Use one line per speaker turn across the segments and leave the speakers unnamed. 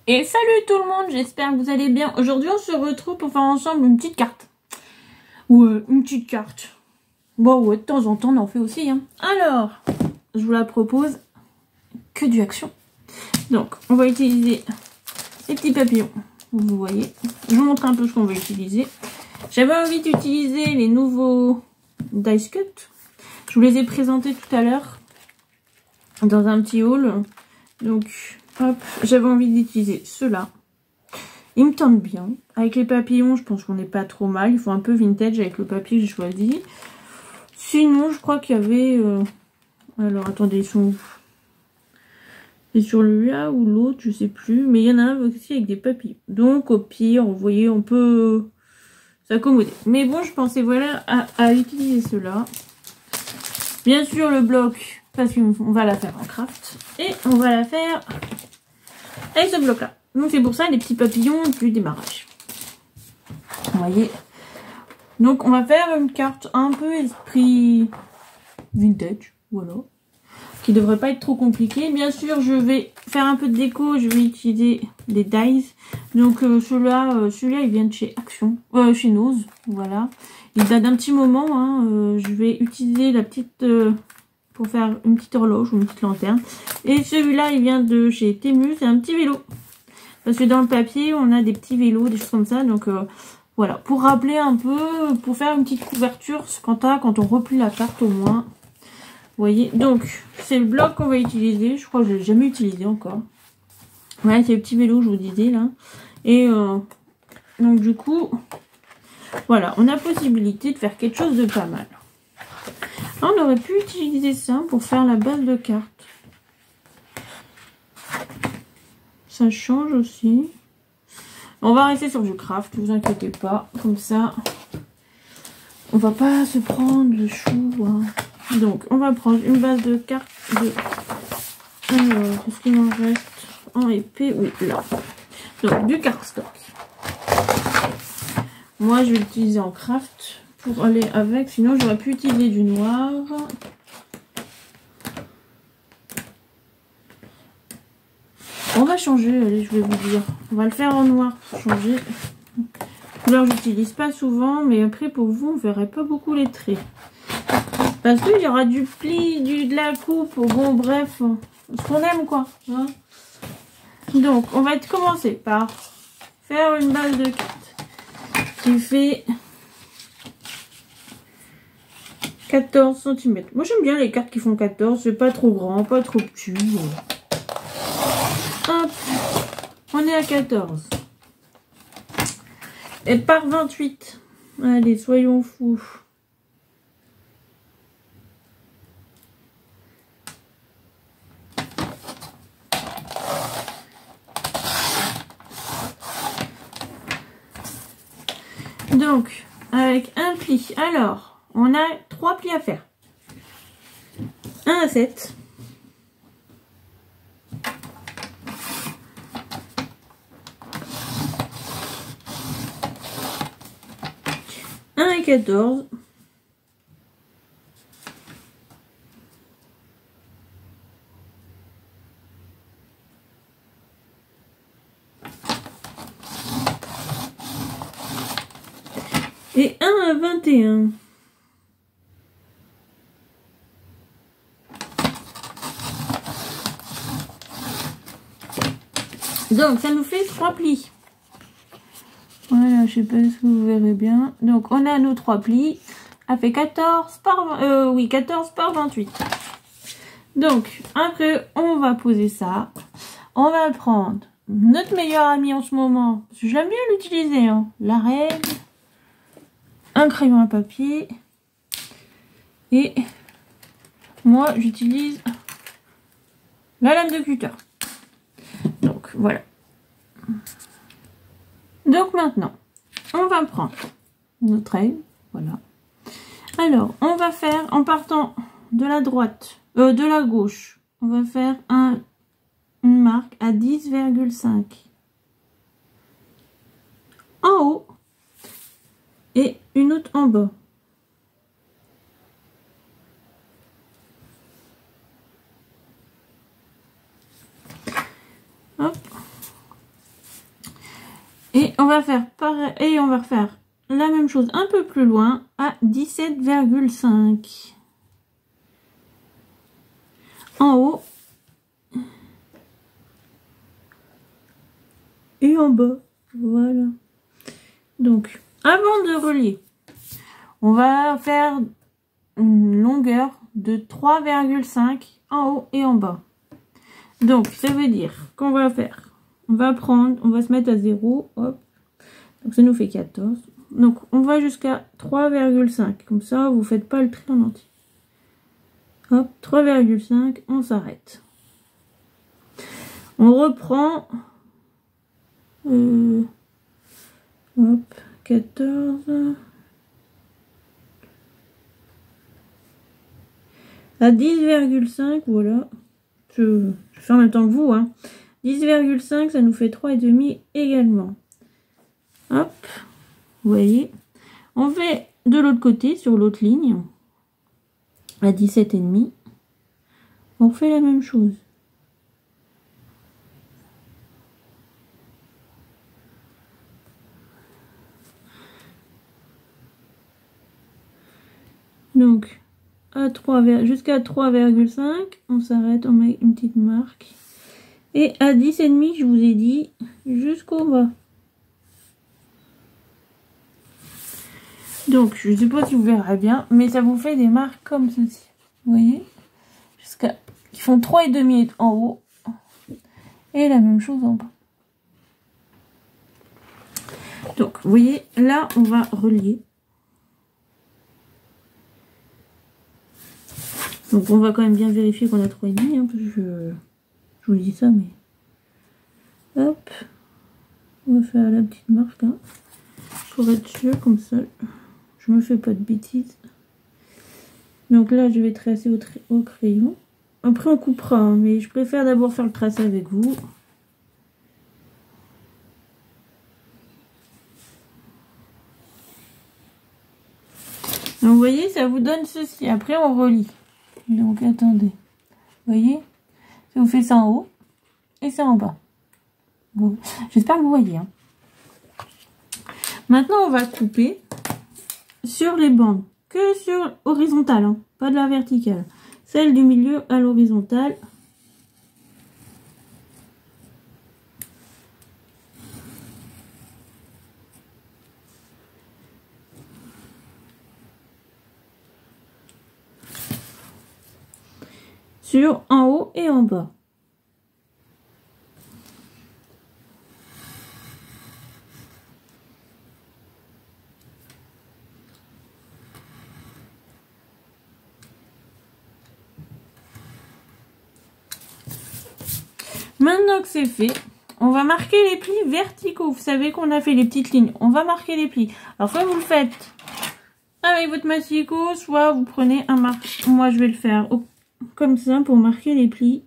Et salut tout le monde, j'espère que vous allez bien. Aujourd'hui on se retrouve pour faire ensemble une petite carte. Ouais, une petite carte. Bon ouais, de temps en temps on en fait aussi. Hein. Alors, je vous la propose que du action. Donc, on va utiliser ces petits papillons. Vous voyez, je vous montre un peu ce qu'on va utiliser. J'avais envie d'utiliser les nouveaux Dice Cut. Je vous les ai présentés tout à l'heure dans un petit haul. Donc, hop, j'avais envie d'utiliser ceux-là. Ils me tentent bien. Avec les papillons, je pense qu'on n'est pas trop mal. Il faut un peu vintage avec le papier que j'ai choisi. Sinon, je crois qu'il y avait... Alors, attendez, ils sont où? C'est sur celui-là ou l'autre, je sais plus. Mais il y en a un aussi avec des papillons. Donc, au pire, vous voyez, on peut s'accommoder. Mais bon, je pensais, voilà, à utiliser ceux-là. Bien sûr, le bloc, parce qu'on va la faire en craft. Et on va la faire avec ce bloc-là. Donc, c'est pour ça les petits papillons du démarrage. Vous voyez. Donc, on va faire une carte un peu esprit vintage. Voilà. Qui devrait pas être trop compliqué. Bien sûr, je vais faire un peu de déco. Je vais utiliser des dies. Donc, celui-là, il vient de chez Action. Chez Nose. Voilà. Il date d'un petit moment. Hein. Je vais utiliser la petite... pour faire une petite horloge ou une petite lanterne. Et celui-là, il vient de chez Temu. C'est un petit vélo. Parce que dans le papier, on a des petits vélos, des choses comme ça. Donc, voilà. Pour rappeler un peu, pour faire une petite couverture, quand on replie la carte au moins. Vous voyez. Donc, c'est le bloc qu'on va utiliser. Je crois que je ne l'ai jamais utilisé encore. Voilà, c'est le petit vélo, je vous disais, là. Et donc, du coup, voilà. On a possibilité de faire quelque chose de pas mal. On aurait pu utiliser ça pour faire la base de carte. Ça change aussi. On va rester sur du craft, ne vous inquiétez pas. Comme ça, on va pas se prendre le chou. Hein. Donc, on va prendre une base de carte de... Alors, est-ce qu'il m'en reste en épée? Oui, là. Donc, du cardstock. Moi, je vais l'utiliser en craft pour aller avec. Sinon, j'aurais pu utiliser du noir. On va changer, allez, je vais vous dire. On va le faire en noir pour changer. Couleur, j'utilise pas souvent, mais après, pour vous, on verrait pas beaucoup les traits. Parce qu'il y aura du pli, de la coupe, bon, bref, ce qu'on aime, quoi. Hein. Donc, on va commencer par faire une base de carte qui fait 14 cm. Moi, j'aime bien les cartes qui font 14, c'est pas trop grand, pas trop petit. Hop, on est à 14. Et par 28. Allez, soyons fous. Donc, avec un pli. Alors, on a 3 plis à faire. 1 à 7. Un à 14. Et 1 à 21. Donc, ça nous fait 3 plis. Voilà, je sais pas si vous verrez bien. Donc, on a nos 3 plis. Ça fait 14 par... 14 par 28. Donc, après, on va poser ça. On va prendre notre meilleur ami en ce moment. Parce que j'aime bien l'utiliser. Hein, la règle. Un crayon à papier. Et moi, j'utilise la lame de cutter. Donc, voilà. Donc, maintenant, on va prendre notre règle. Voilà. Alors, on va faire, en partant de la droite, de la gauche, on va faire une marque à 10,5 en haut et une autre en bas. Hop. Et on va faire pareil, et on va refaire la même chose un peu plus loin à 17,5. En haut. Et en bas. Voilà. Donc, avant de relier, on va faire une longueur de 3,5 en haut et en bas. Donc, ça veut dire qu'on va faire, on va se mettre à 0, hop. Donc, ça nous fait 14. Donc, on va jusqu'à 3,5. Comme ça, vous faites pas le trait en entier. Hop, 3,5, on s'arrête. On reprend, hop, 14. À 10,5, voilà. Je fais en même temps que vous, hein. 10,5, ça nous fait 3,5 également. Hop, vous voyez. On fait de l'autre côté, sur l'autre ligne, à 17,5. On fait la même chose. Donc, jusqu'à 3,5, on s'arrête, on met une petite marque. Et à 10,5, je vous ai dit, jusqu'au bas. Donc, je ne sais pas si vous verrez bien, mais ça vous fait des marques comme ceci. Vous voyez? Ils font 3,5 en haut. Et la même chose en bas. Donc, vous voyez, là, on va relier. Donc, on va quand même bien vérifier qu'on a 3,5, hein, parce que je vous dis ça, mais... Hop. On va faire la petite marque, hein, pour être sûr, comme ça, je me fais pas de bêtises. Donc là, je vais tracer au crayon. Après, on coupera, hein, mais je préfère d'abord faire le tracé avec vous. Donc, vous voyez, ça vous donne ceci. Après, on relie. Donc, attendez. Vous voyez? Ça vous fait ça en haut et ça en bas. Bon. J'espère que vous voyez. Hein. Maintenant, on va couper sur les bandes. Que sur horizontale, hein, pas de la verticale. Celle du milieu à l'horizontale. Sur en haut et en bas. Maintenant que c'est fait, on va marquer les plis verticaux. Vous savez qu'on a fait les petites lignes. On va marquer les plis. Alors, soit vous le faites avec votre massicot, soit vous prenez un marque. Moi, je vais le faire comme ça pour marquer les plis.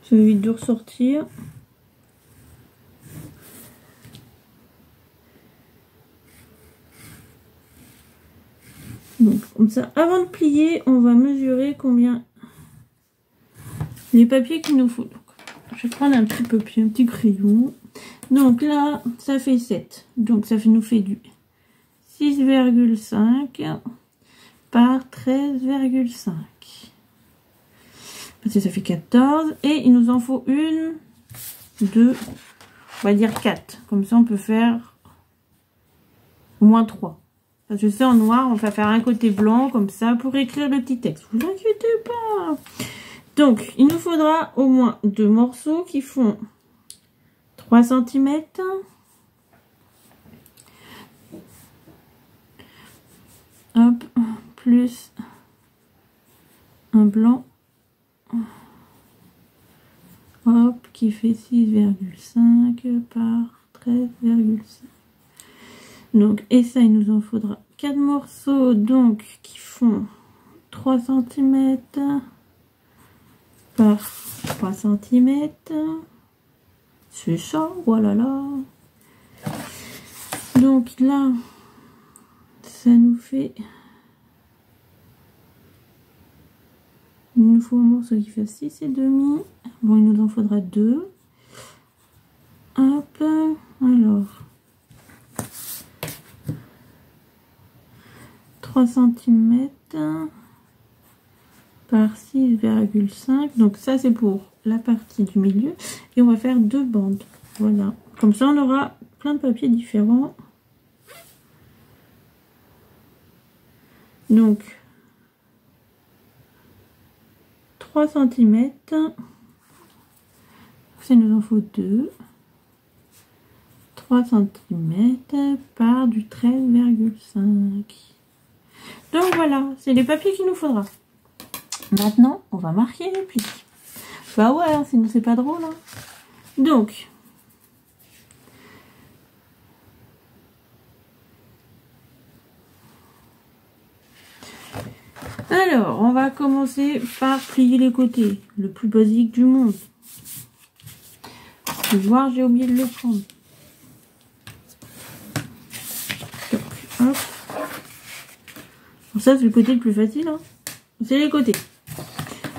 Ça évite de ressortir. Donc, comme ça, avant de plier, on va mesurer combien les papiers qu'il nous faut. Donc, je vais prendre un petit papier, un petit crayon. Donc là, ça fait 7. Donc ça nous fait du 6,5 par 13,5. Parce que ça fait 14. Et il nous en faut une, deux, on va dire 4. Comme ça, on peut faire moins 3. Parce que c'est en noir, on va faire un côté blanc, comme ça, pour écrire le petit texte. Vous inquiétez pas. Donc, il nous faudra au moins 2 morceaux qui font 3 cm. Hop, plus un blanc. Hop, qui fait 6,5 par 13,5. Donc, et ça, il nous en faudra 4 morceaux, donc, qui font 3 cm par 3 cm. C'est ça, voilà là. Donc là, ça nous fait faut un morceau qui fait 6,5. Bon, il nous en faudra 2. Hop, alors 3 cm par 6,5. Donc ça c'est pour la partie du milieu. Et on va faire 2 bandes. Voilà. Comme ça on aura plein de papiers différents. Donc 3 cm. Ça nous en faut 2. 3 cm par du 13,5. Donc voilà, c'est les papiers qu'il nous faudra. Maintenant, on va marquer les plis. Bah ouais, hein, sinon c'est pas drôle. Hein. Donc, alors, on va commencer par plier les côtés. Le plus basique du monde. Faut voir, j'ai oublié de le prendre. Donc, hop. Ça, c'est le côté le plus facile. Hein. C'est les côtés.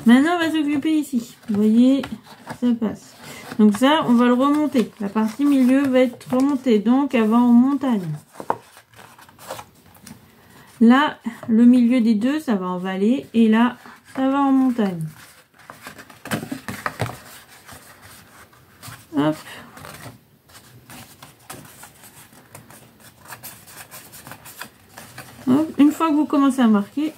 Maintenant, on va s'occuper ici. Vous voyez, ça passe. Donc ça, on va le remonter. La partie milieu va être remontée. Donc, elle va en montagne. Là, le milieu des deux, ça va en vallée. Et là, ça va en montagne. Hop. Hop. Une fois que vous commencez à marquer,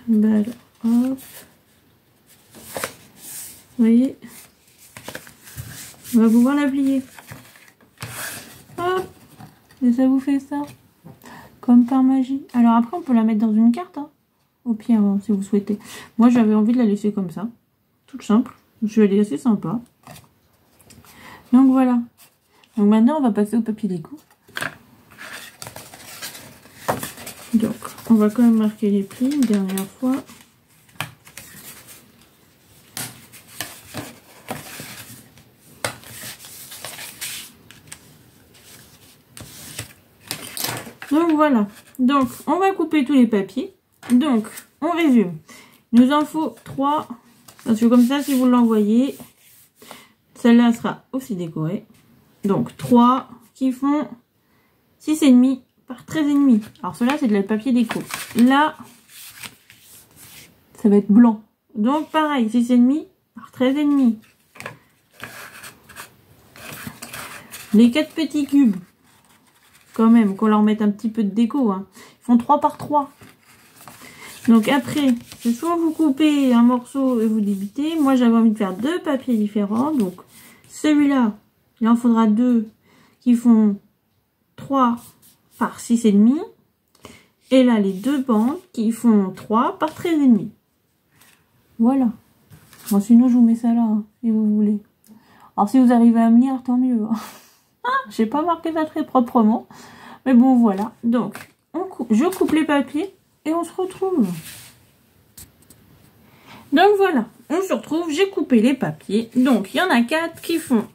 balle, hop. Vous voyez, on va pouvoir la plier. Hop. Et ça vous fait ça. Comme par magie. Alors après, on peut la mettre dans une carte. Hein. Au pire, hein, si vous souhaitez. Moi, j'avais envie de la laisser comme ça. Toute simple. Je vais assez sympa. Donc voilà. Donc maintenant, on va passer au papier déco. Donc, on va quand même marquer les plis une dernière fois. Donc voilà. Donc, on va couper tous les papiers. Donc, on résume. Il nous en faut 3. Parce que comme ça, si vous l'envoyez, celle-là sera aussi décorée. Donc, 3 qui font 6,5 par 13,5. Alors, cela c'est de la papier déco. Là, ça va être blanc. Donc, pareil, 6,5 par 13,5. Les 4 petits cubes, quand même, qu'on leur mette un petit peu de déco. Hein. Ils font 3 par 3. Donc après, c'est soit vous coupez un morceau et vous débitez. Moi, j'avais envie de faire 2 papiers différents. Donc, celui-là, il en faudra 2 qui font 3 par 6,5. Et là, les 2 bandes qui font 3 par 13,5. Voilà. Bon, sinon, je vous mets ça là, hein, si vous voulez. Alors, si vous arrivez à me lire, tant mieux. Hein. J'ai pas marqué ça très proprement. Mais bon, voilà. Donc, je coupe les papiers. Et on se retrouve. Donc voilà, on se retrouve, j'ai coupé les papiers. Donc il y en a 4 qui font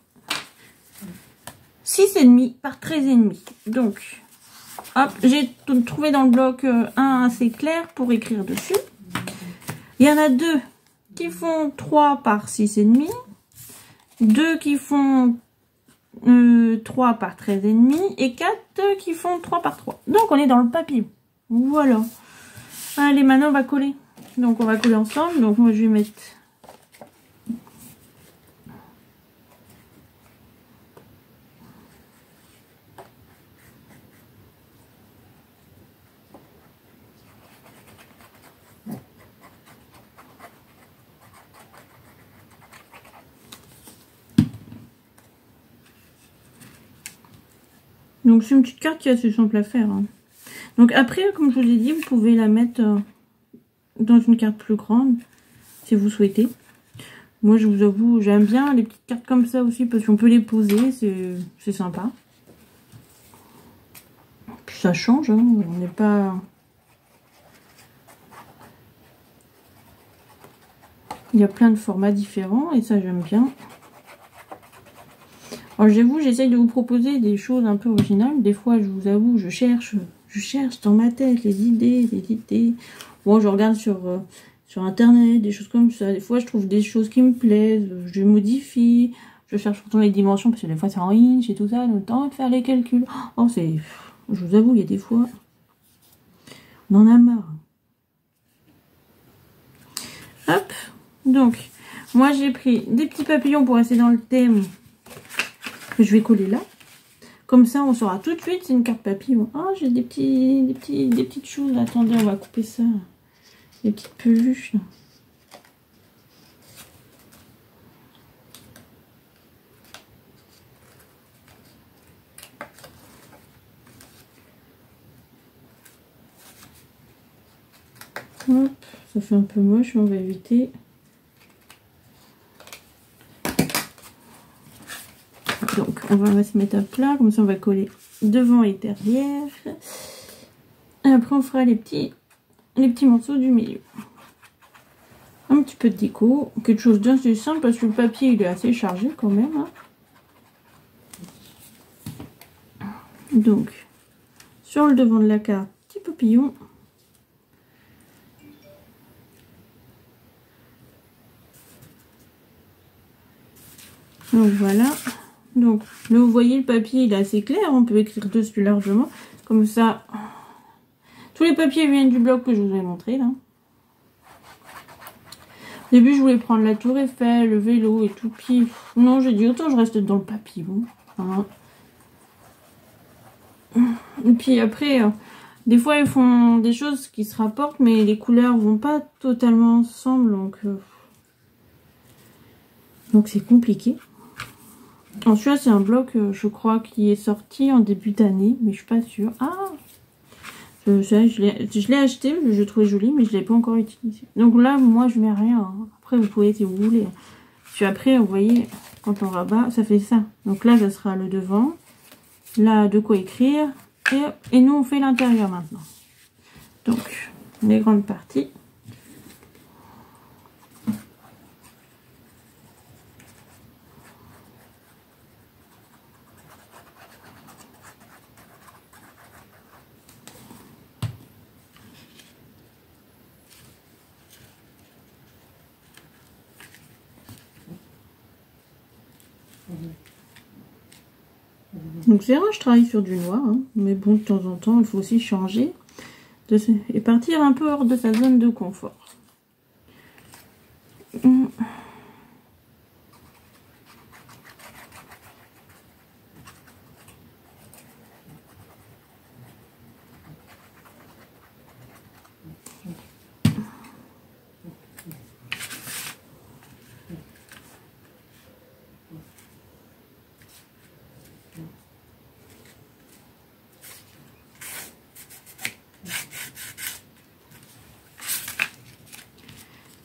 6,5 par 13,5. Donc, hop, j'ai trouvé dans le bloc un assez clair pour écrire dessus. Il y en a 2 qui font 3 par 6,5. 2 qui font 3 par 13,5. Et 4 qui font 3 par 3. Donc on est dans le papier. Voilà. Allez, maintenant on va coller. Donc on va coller ensemble. Donc moi je vais mettre donc c'est une petite carte qui est assez simple à faire. Hein. Donc après, comme je vous ai dit, vous pouvez la mettre dans une carte plus grande, si vous souhaitez. Moi, je vous avoue, j'aime bien les petites cartes comme ça aussi, parce qu'on peut les poser, c'est sympa. Puis ça change, hein, on n'est pas... Il y a plein de formats différents, et ça, j'aime bien. Alors j'avoue, j'essaye de vous proposer des choses un peu originales. Des fois, je vous avoue, je cherche dans ma tête les idées. Bon, je regarde sur internet, des choses comme ça. Des fois, je trouve des choses qui me plaisent, je modifie, je cherche pourtant les dimensions, parce que des fois, c'est en inch et tout ça, le temps de faire les calculs. Oh, c'est... Je vous avoue, il y a des fois, on en a marre. Hop, donc, moi, j'ai pris des petits papillons pour rester dans le thème, que je vais coller là. Comme ça, on saura tout de suite, c'est une carte papillon. Ah, j'ai des petites choses. Attendez, on va couper ça. Des petites peluches. Là. Hop, ça fait un peu moche, on va éviter. Donc, on va se mettre à plat, comme ça on va coller devant et derrière. Et après, on fera les petits morceaux du milieu. Un petit peu de déco, quelque chose d'assez simple parce que le papier il est assez chargé quand même. Hein. Donc, sur le devant de la carte, petit papillon. Donc voilà. Donc, là vous voyez le papier il est assez clair, on peut écrire dessus largement. Comme ça, tous les papiers viennent du bloc que je vous ai montré là. Au début je voulais prendre la tour Eiffel, le vélo et tout, puis non j'ai dit autant je reste dans le papillon. Voilà. Et puis après, des fois ils font des choses qui se rapportent, mais les couleurs vont pas totalement ensemble, donc c'est compliqué. En celui-là, c'est un bloc, je crois, qui est sorti en début d'année, mais je suis pas sûre. Ah, je l'ai acheté, je le trouvais joli, mais je l'ai pas encore utilisé. Donc là, moi, je mets rien. Hein. Après, vous pouvez si vous voulez. Puis après, vous voyez, quand on rabat, ça fait ça. Donc là, ça sera le devant. Là, de quoi écrire. Et nous, on fait l'intérieur maintenant. Donc, les grandes parties. Donc c'est vrai, je travaille sur du noir, hein, mais bon, de temps en temps, il faut aussi changer et partir un peu hors de sa zone de confort.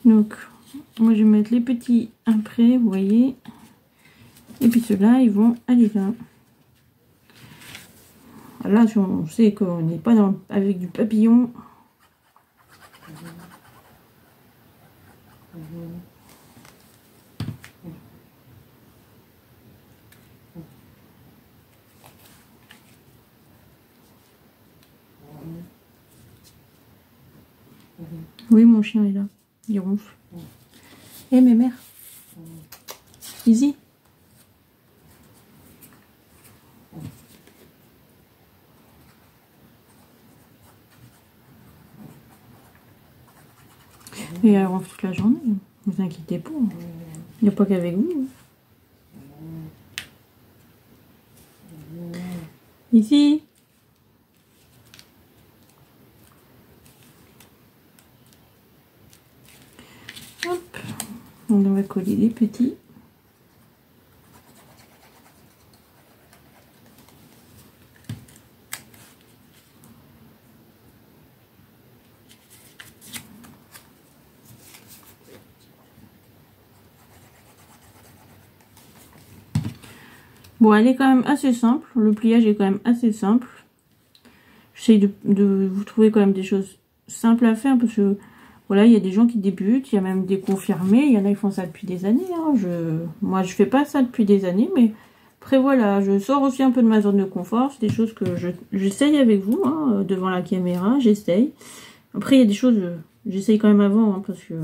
Donc, moi je vais mettre les petits après, vous voyez. Et puis ceux-là, ils vont aller là. Là, on sait qu'on n'est pas avec du papillon. Oui, mon chien est là. Il ronfle. Eh, mes mères. Easy. Et elle ronfle toute la journée. Ne vous inquiétez pas. Il n'y a pas qu'avec vous. Ici. Hop. On va coller les petits. Bon, elle est quand même assez simple. Le pliage est quand même assez simple. J'essaye de vous trouver quand même des choses simples à faire parce que voilà, il y a des gens qui débutent, il y a même des confirmés, il y en a qui font ça depuis des années. Hein. Moi, je fais pas ça depuis des années, mais Après voilà, je sors aussi un peu de ma zone de confort. C'est des choses que j'essaye avec vous, hein, devant la caméra, j'essaye. Après il y a des choses, j'essaye quand même avant, hein, parce que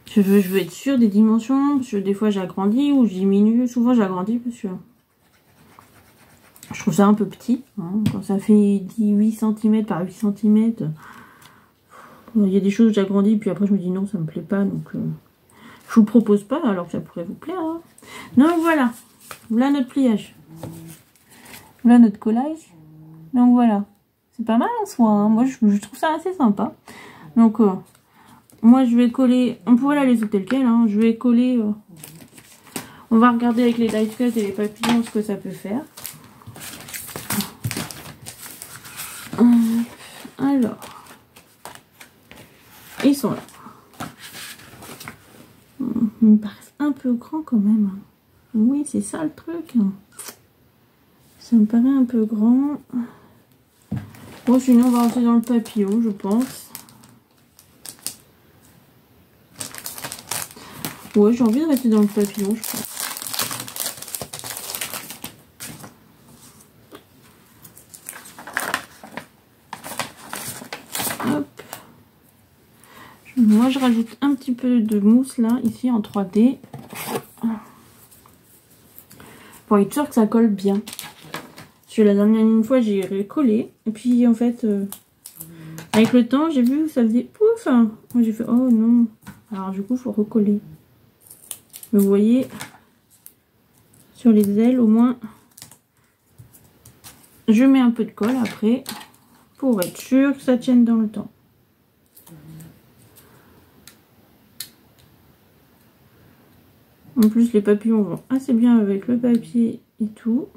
je veux être sûre des dimensions. Parce que des fois j'agrandis ou je diminue. Souvent j'agrandis parce que je trouve ça un peu petit. Hein, quand ça fait 8 cm par 8 cm, il y a des choses que j'agrandis, puis après je me dis non, ça me plaît pas, donc je vous propose pas, alors que ça pourrait vous plaire. Hein. Donc voilà, voilà notre pliage. Voilà notre collage. Donc voilà, c'est pas mal en soi. Hein. Moi je trouve ça assez sympa. Donc moi je vais coller, on pourrait la laisser telle quelle, hein. Je vais coller, on va regarder avec les die cut et les papillons ce que ça peut faire. Alors, ils sont là. Ils me paraissent un peu grands quand même. Oui, c'est ça le truc. Ça me paraît un peu grand. Bon, sinon on va rentrer dans le papillon, je pense. Ouais, j'ai envie de rester dans le papillon, je pense. Hop. Moi, je rajoute un petit peu de mousse là, ici en 3D. Pour être sûr que ça colle bien. Parce que la dernière fois, j'ai collé. Et puis, en fait, avec le temps, j'ai vu que ça faisait pouf. Moi, j'ai fait, oh non. Alors, du coup, il faut recoller. Mais vous voyez, sur les ailes, au moins, je mets un peu de colle après. Pour être sûr que ça tienne dans le temps. En plus, les papillons vont assez bien avec le papier et tout.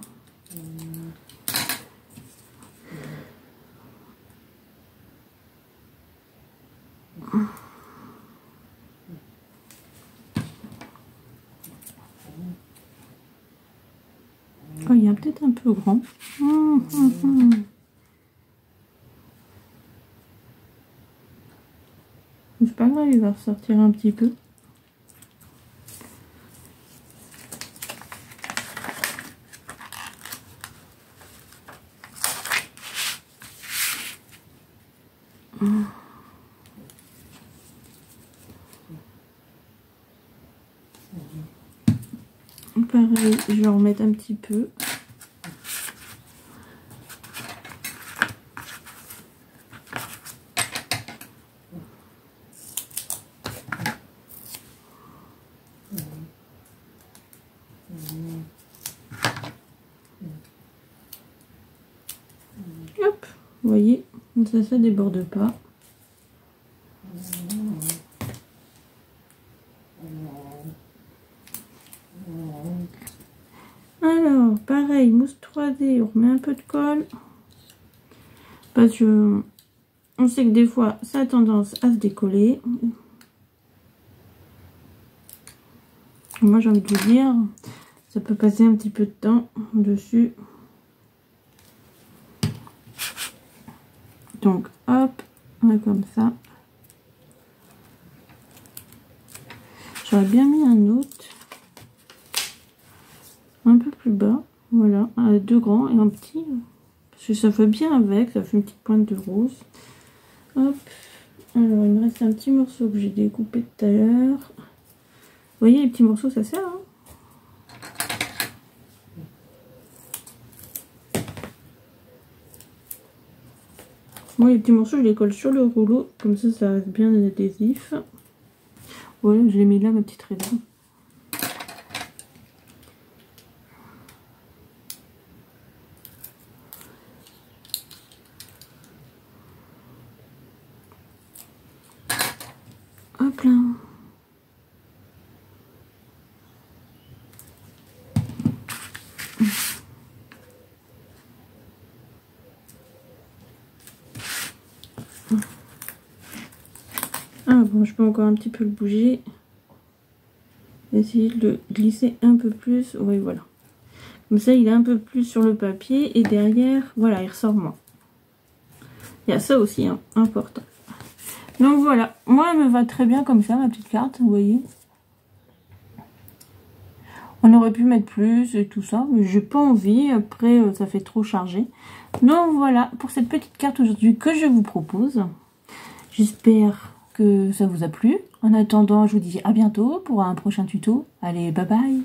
Oh, il y a peut-être un peu grand. C'est pas grave, il va ressortir un petit peu. Pareil, je vais en remettre un petit peu. Hop, vous voyez, ça déborde pas. Alors, pareil, mousse 3D, on remet un peu de colle. Parce que on sait que des fois, ça a tendance à se décoller. Moi, j'ai envie de vous dire, ça peut passer un petit peu de temps dessus. Donc, hop, on est comme ça. J'aurais bien mis un autre. Un peu plus bas, voilà, deux grands et un petit, parce que ça fait bien avec, ça fait une petite pointe de rose. Hop, alors il me reste un petit morceau que j'ai découpé tout à l'heure. Vous voyez les petits morceaux, ça sert, hein. Moi les petits morceaux je les colle sur le rouleau, comme ça reste bien adhésif. Voilà, je les mets là, ma petite raison. Hop là. Ah bon, je peux encore un petit peu le bouger. Essayer de le glisser un peu plus. Oui, voilà. Comme ça, il est un peu plus sur le papier. Et derrière, voilà, il ressort moins. Il y a ça aussi, hein, important. Donc voilà, moi elle me va très bien comme ça, ma petite carte, vous voyez. On aurait pu mettre plus et tout ça, mais j'ai pas envie. Après, ça fait trop chargé. Donc voilà, pour cette petite carte aujourd'hui que je vous propose. J'espère que ça vous a plu. En attendant, je vous dis à bientôt pour un prochain tuto. Allez, bye bye!